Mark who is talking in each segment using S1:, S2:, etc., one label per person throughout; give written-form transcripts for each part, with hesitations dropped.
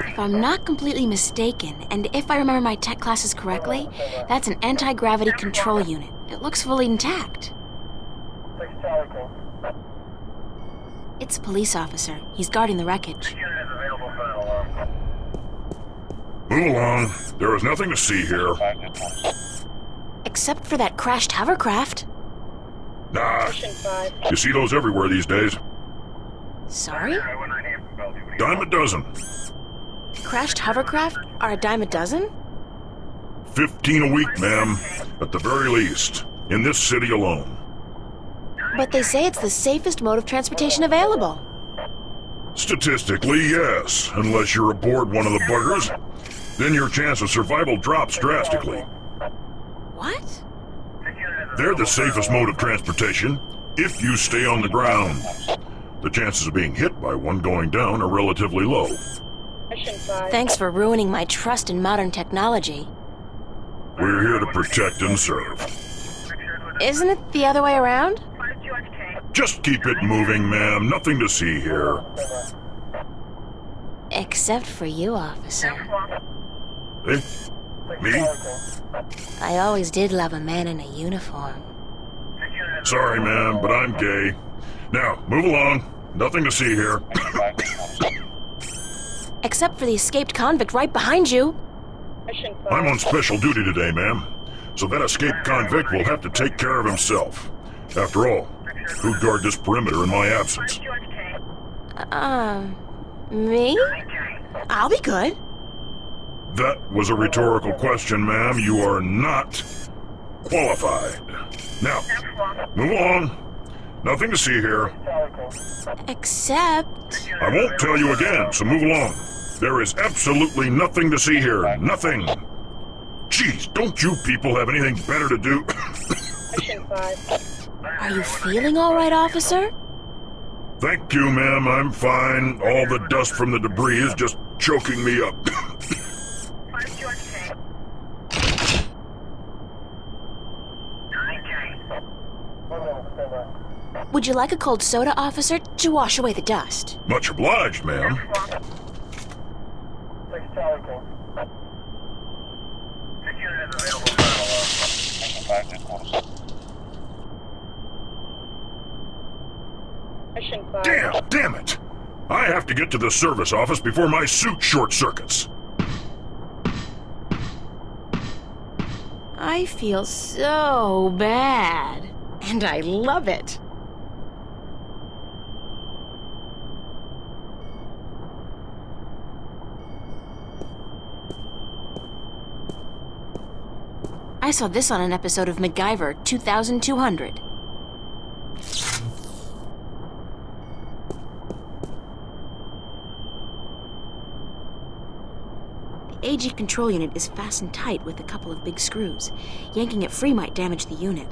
S1: If I'm not completely mistaken, and if I remember my tech classes correctly, that's an anti-gravity control unit. It looks fully intact. It's a police officer. He's guarding the wreckage.
S2: Move along. There is nothing to see here.
S1: Except for that crashed hovercraft.
S2: Nah. You see those everywhere these days.
S1: Sorry?
S2: Dime a dozen.
S1: Crashed hovercraft are a dime a dozen?
S2: 15 a week, ma'am. At the very least. In this city alone.
S1: But they say it's the safest mode of transportation available.
S2: Statistically, yes. Unless you're aboard one of the buggers. Then your chance of survival drops drastically.
S1: What?
S2: They're the safest mode of transportation, if you stay on the ground. The chances of being hit by one going down are relatively low.
S1: Thanks for ruining my trust in modern technology.
S2: We're here to protect and serve.
S1: Isn't it the other way around?
S2: Just keep it moving, ma'am. Nothing to see here.
S1: Except for you, officer.
S2: Eh? Me?
S1: I always did love a man in a uniform.
S2: Sorry, ma'am, but I'm gay. Now, move along. Nothing to see here.
S1: Except for the escaped convict right behind you.
S2: I'm on special duty today, ma'am. So that escaped convict will have to take care of himself. After all, who'd guard this perimeter in my absence?
S1: Me? I'll be good.
S2: That was a rhetorical question, ma'am. You are not qualified. Now, move along. Nothing to see here.
S1: Except...
S2: I won't tell you again, so move along. There is absolutely nothing to see here. Nothing. Jeez, don't you people have anything better to do?
S1: Are you feeling all right, officer?
S2: Thank you, ma'am. I'm fine. All the dust from the debris is just choking me up.
S1: Would you like a cold soda, officer, to wash away the dust?
S2: Much obliged, ma'am. Damn it! I have to get to the service office before my suit short circuits.
S1: I feel so bad. And I love it. I saw this on an episode of MacGyver 2200. The AG control unit is fastened tight with a couple of big screws. Yanking it free might damage the unit.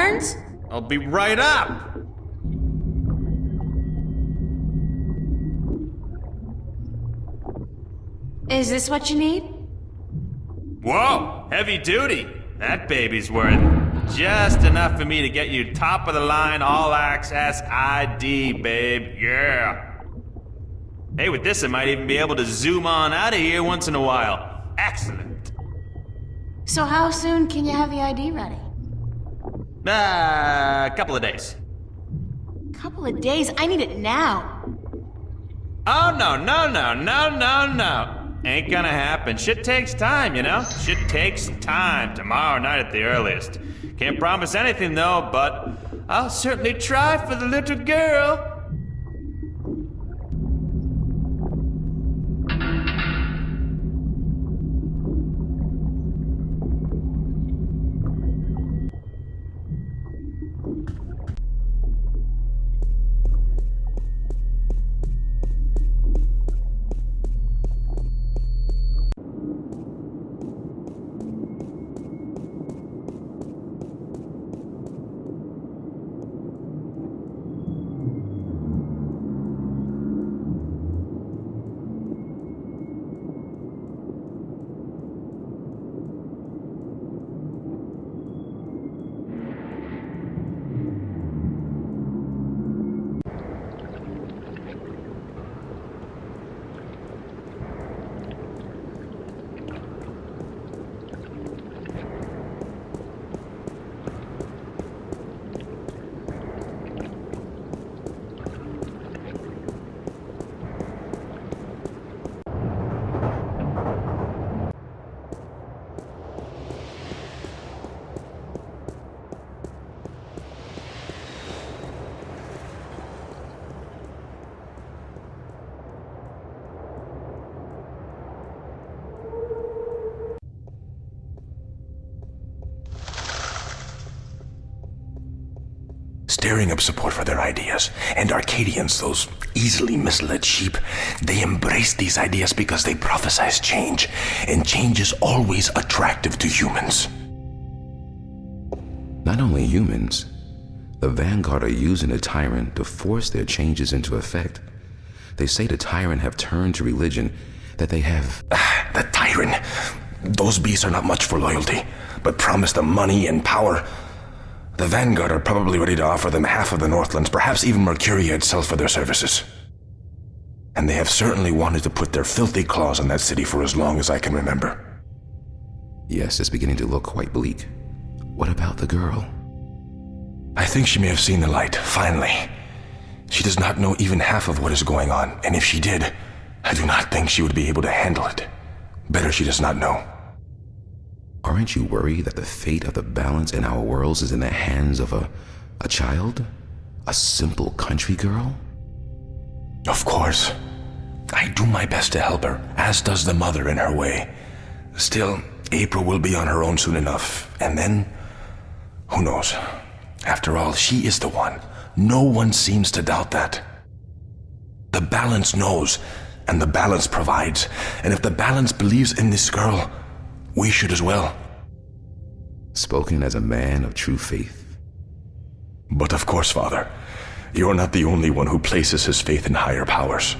S1: returns?
S3: I'll be right up!
S1: Is this what you need?
S3: Whoa, heavy duty. That baby's worth just enough for me to get you top of the line all access ID, babe. Yeah. Hey, with this I might even be able to zoom on out of here once in a while. Excellent.
S1: So how soon can you have the ID ready?
S3: A couple of days.
S1: Couple of days? I need it now.
S3: Oh, no. Ain't gonna happen. Shit takes time, you know? Shit takes time. Tomorrow night at the earliest. Can't promise anything, though, but I'll certainly try for the little girl.
S4: Stirring up support for their ideas. And Arcadians, those easily misled sheep, they embrace these ideas because they prophesize change. And change is always attractive to humans.
S5: Not only humans, the Vanguard are using the Tyrant to force their changes into effect. They say the Tyrant have turned to religion, that they have...
S4: The Tyrant. Those beasts are not much for loyalty, but promise them money and power. The Vanguard are probably ready to offer them half of the Northlands, perhaps even Mercuria itself for their services. And they have certainly wanted to put their filthy claws on that city for as long as I can remember.
S5: Yes, it's beginning to look quite bleak. What about the girl?
S4: I think she may have seen the light, finally. She does not know even half of what is going on, and if she did, I do not think she would be able to handle it. Better she does not know.
S5: Aren't you worried that the fate of the balance in our worlds is in the hands of a child? A simple country girl?
S4: Of course. I do my best to help her, as does the mother in her way. Still, April will be on her own soon enough, and then... who knows? After all, she is the one. No one seems to doubt that. The balance knows, and the balance provides. And if the balance believes in this girl, we should as well.
S5: Spoken as a man of true faith.
S4: But of course, Father, you're not the only one who places his faith in higher powers.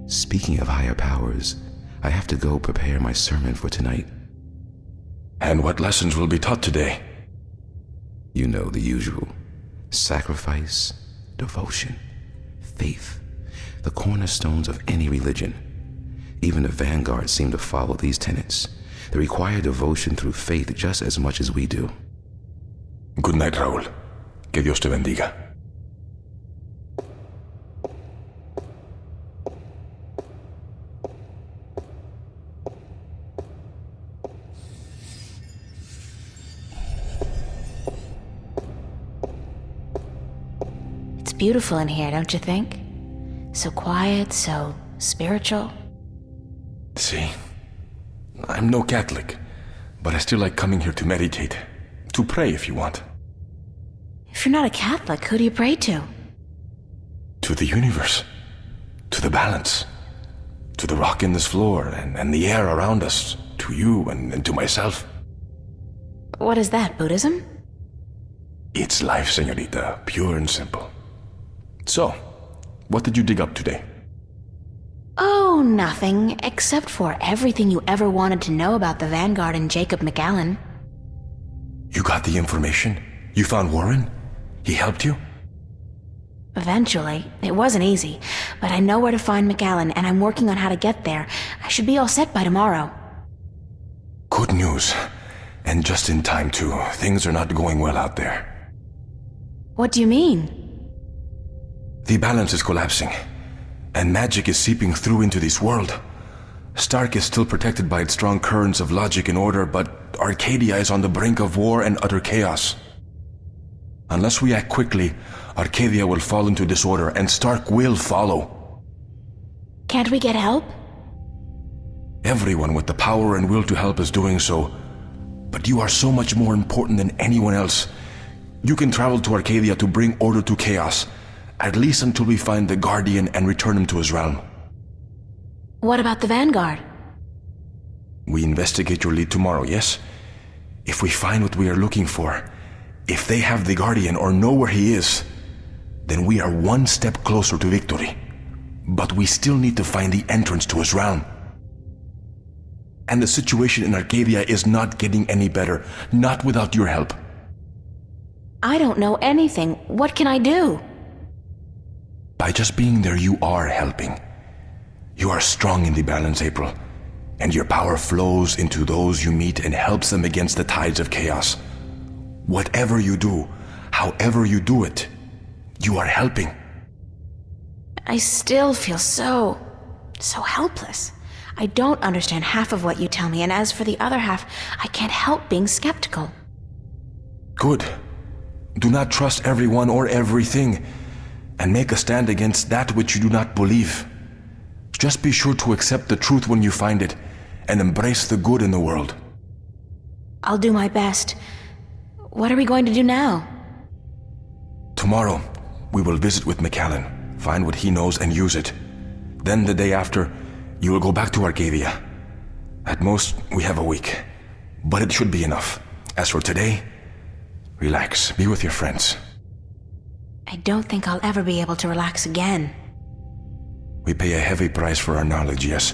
S5: Speaking of higher powers, I have to go prepare my sermon for tonight.
S4: And what lessons will be taught today?
S5: You know, the usual. Sacrifice, devotion, faith, the cornerstones of any religion. Even the Vanguard seem to follow these tenets. They require devotion through faith just as much as we do.
S4: Good night, Raúl. Que Dios te bendiga.
S1: It's beautiful in here, don't you think? So quiet, so spiritual.
S4: See, I'm no Catholic, but I still like coming here to meditate. To pray if you want.
S1: If you're not a Catholic, who do you pray to?
S4: To the universe. To the balance. To the rock in this floor and the air around us. To you and to myself.
S1: What is that, Buddhism?
S4: It's life, senorita, pure and simple. So, what did you dig up today?
S1: Oh, nothing, except for everything you ever wanted to know about the Vanguard and Jacob McAllen.
S4: You got the information? You found Warren? He helped you?
S1: Eventually. It wasn't easy, but I know where to find McAllen, and I'm working on how to get there. I should be all set by tomorrow.
S4: Good news. And just in time, too. Things are not going well out there.
S1: What do you mean?
S4: The balance is collapsing, and magic is seeping through into this world. Stark is still protected by its strong currents of logic and order, but Arcadia is on the brink of war and utter chaos. Unless we act quickly, Arcadia will fall into disorder, and Stark will follow.
S1: Can't we get help?
S4: Everyone with the power and will to help is doing so, but you are so much more important than anyone else. You can travel to Arcadia to bring order to chaos, at least until we find the Guardian and return him to his realm.
S1: What about the Vanguard?
S4: We investigate your lead tomorrow, yes? If we find what we are looking for, if they have the Guardian or know where he is, then we are one step closer to victory. But we still need to find the entrance to his realm. And the situation in Arcadia is not getting any better, not without your help.
S1: I don't know anything. What can I do?
S4: By just being there, you are helping. You are strong in the balance, April, and your power flows into those you meet and helps them against the tides of chaos. Whatever you do, however you do it, you are helping.
S1: I still feel so helpless. I don't understand half of what you tell me, and as for the other half, I can't help being skeptical.
S4: Good. Do not trust everyone or everything, and make a stand against that which you do not believe. Just be sure to accept the truth when you find it, and embrace the good in the world.
S1: I'll do my best. What are we going to do now?
S4: Tomorrow, we will visit with McAllen, find what he knows and use it. Then the day after, you will go back to Arcadia. At most, we have a week, but it should be enough. As for today, relax, be with your friends.
S1: I don't think I'll ever be able to relax again.
S4: We pay a heavy price for our knowledge, yes,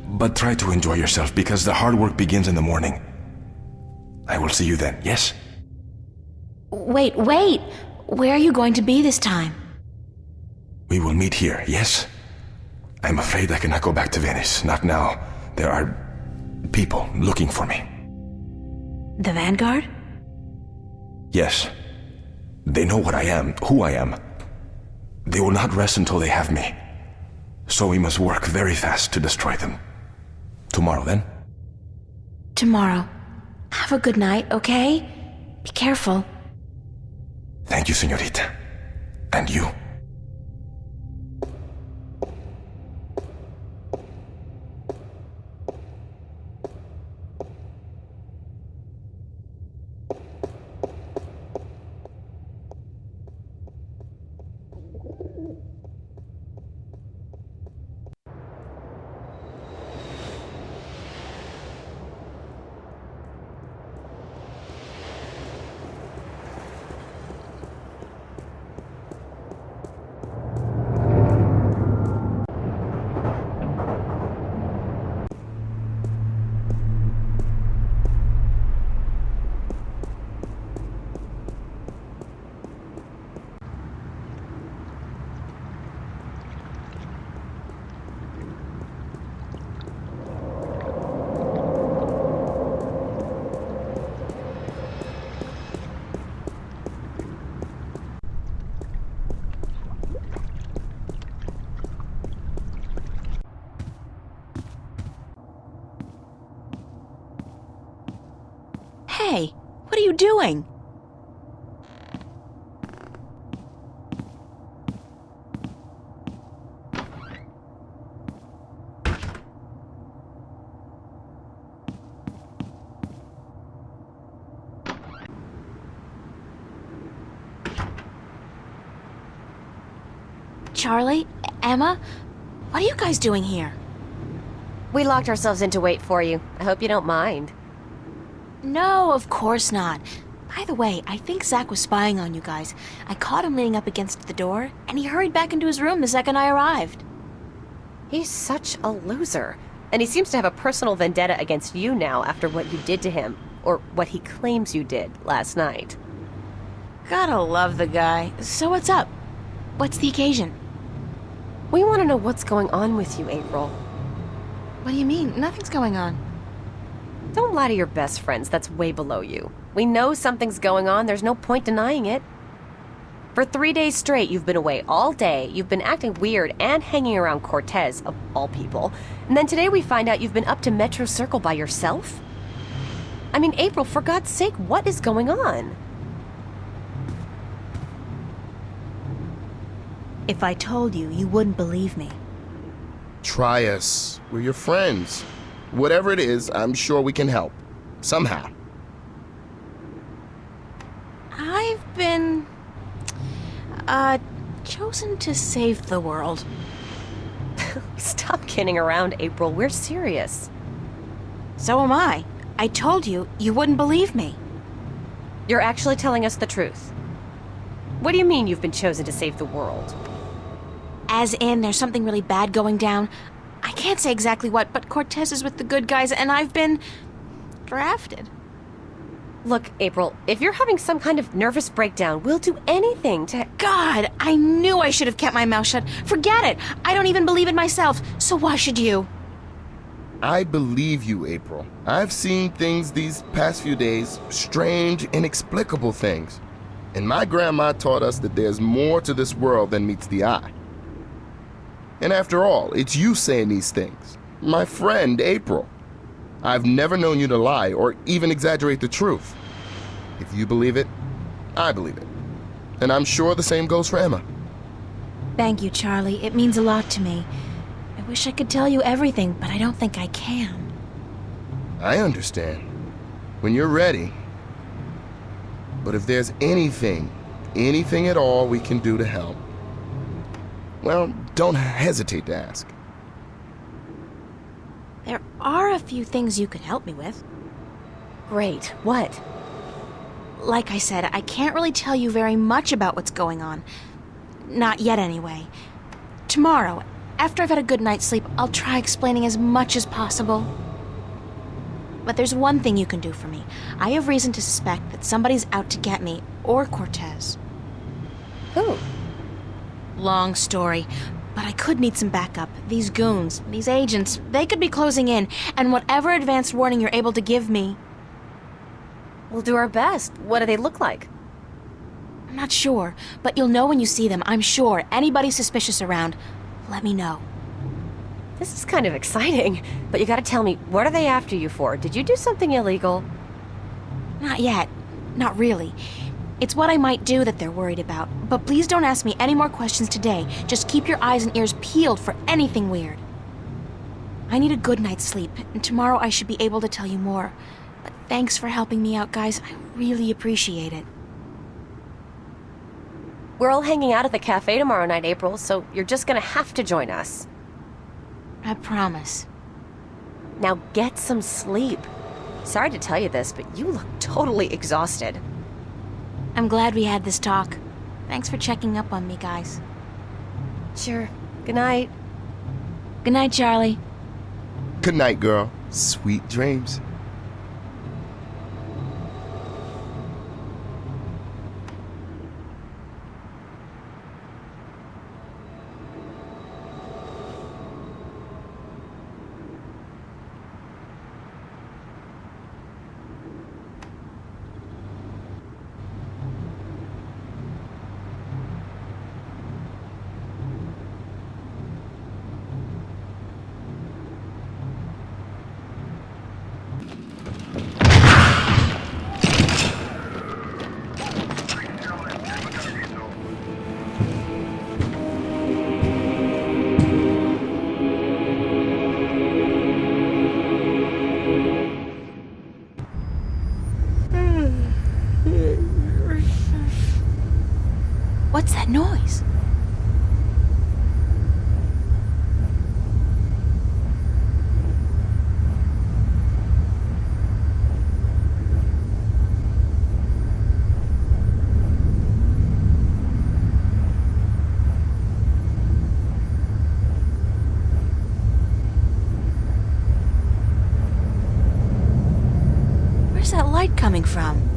S4: but try to enjoy yourself because the hard work begins in the morning. I will see you then, yes?
S1: Wait! Where are you going to be this time?
S4: We will meet here, yes? I'm afraid I cannot go back to Venice, not now. There are people looking for me.
S1: The Vanguard?
S4: Yes. They know what I am, who I am. They will not rest until they have me. So we must work very fast to destroy them. Tomorrow, then?
S1: Tomorrow. Have a good night, okay? Be careful.
S4: Thank you, señorita. And you.
S1: Hey, what are you doing? Charlie? Emma? What are you guys doing here?
S6: We locked ourselves in to wait for you. I hope you don't mind.
S1: No, of course not. By the way, I think Zach was spying on you guys. I caught him leaning up against the door, and he hurried back into his room the second I arrived.
S6: He's such a loser. And he seems to have a personal vendetta against you now after what you did to him. Or what he claims you did last night.
S1: Gotta love the guy. So what's up? What's the occasion?
S6: We want to know what's going on with you, April.
S1: What do you mean? Nothing's going on.
S6: Don't lie to your best friends. That's way below you. We know something's going on. There's no point denying it. For 3 days straight, you've been away all day. You've been acting weird and hanging around Cortez, of all people. And then today we find out you've been up to Metro Circle by yourself? I mean, April, for God's sake, what is going on?
S1: If I told you, you wouldn't believe me.
S7: Try us. We're your friends. Whatever it is, I'm sure we can help. Somehow.
S1: I've been... chosen to save the world.
S6: Stop kidding around, April. We're serious.
S1: So am I. I told you, you wouldn't believe me.
S6: You're actually telling us the truth. What do you mean you've been chosen to save the world?
S1: As in, there's something really bad going down. I can't say exactly what, but Cortez is with the good guys, and I've been... drafted.
S6: Look, April, if you're having some kind of nervous breakdown, we'll do anything to...
S1: God, I knew I should have kept my mouth shut. Forget it. I don't even believe it myself, so why should you?
S7: I believe you, April. I've seen things these past few days, strange, inexplicable things. And my grandma taught us that there's more to this world than meets the eye. And after all, it's you saying these things. My friend, April. I've never known you to lie or even exaggerate the truth. If you believe it, I believe it. And I'm sure the same goes for Emma.
S1: Thank you, Charlie. It means a lot to me. I wish I could tell you everything, but I don't think I can.
S7: I understand. When you're ready. But if there's anything at all we can do to help, well, don't hesitate to ask.
S1: There are a few things you could help me with.
S6: Great. What?
S1: Like I said, I can't really tell you very much about what's going on. Not yet, anyway. Tomorrow, after I've had a good night's sleep, I'll try explaining as much as possible. But there's one thing you can do for me. I have reason to suspect that somebody's out to get me, or Cortez.
S6: Who?
S1: Long story, but I could need some backup. These goons, these agents, they could be closing in, and whatever advanced warning you're able to give me...
S6: We'll do our best. What do they look like?
S1: I'm not sure, but you'll know when you see them, I'm sure. Anybody suspicious around, let me know.
S6: This is kind of exciting, but you gotta tell me, what are they after you for? Did you do something illegal?
S1: Not yet. Not really. It's what I might do that they're worried about. But please don't ask me any more questions today. Just keep your eyes and ears peeled for anything weird. I need a good night's sleep, and tomorrow I should be able to tell you more. But thanks for helping me out, guys. I really appreciate it.
S6: We're all hanging out at the cafe tomorrow night, April, so you're just gonna have to join us.
S1: I promise.
S6: Now get some sleep. Sorry to tell you this, but you look totally exhausted.
S1: I'm glad we had this talk. Thanks for checking up on me, guys.
S6: Sure. Good night.
S1: Good night, Charlie.
S7: Good night, girl. Sweet dreams.
S1: What's that noise? light coming from?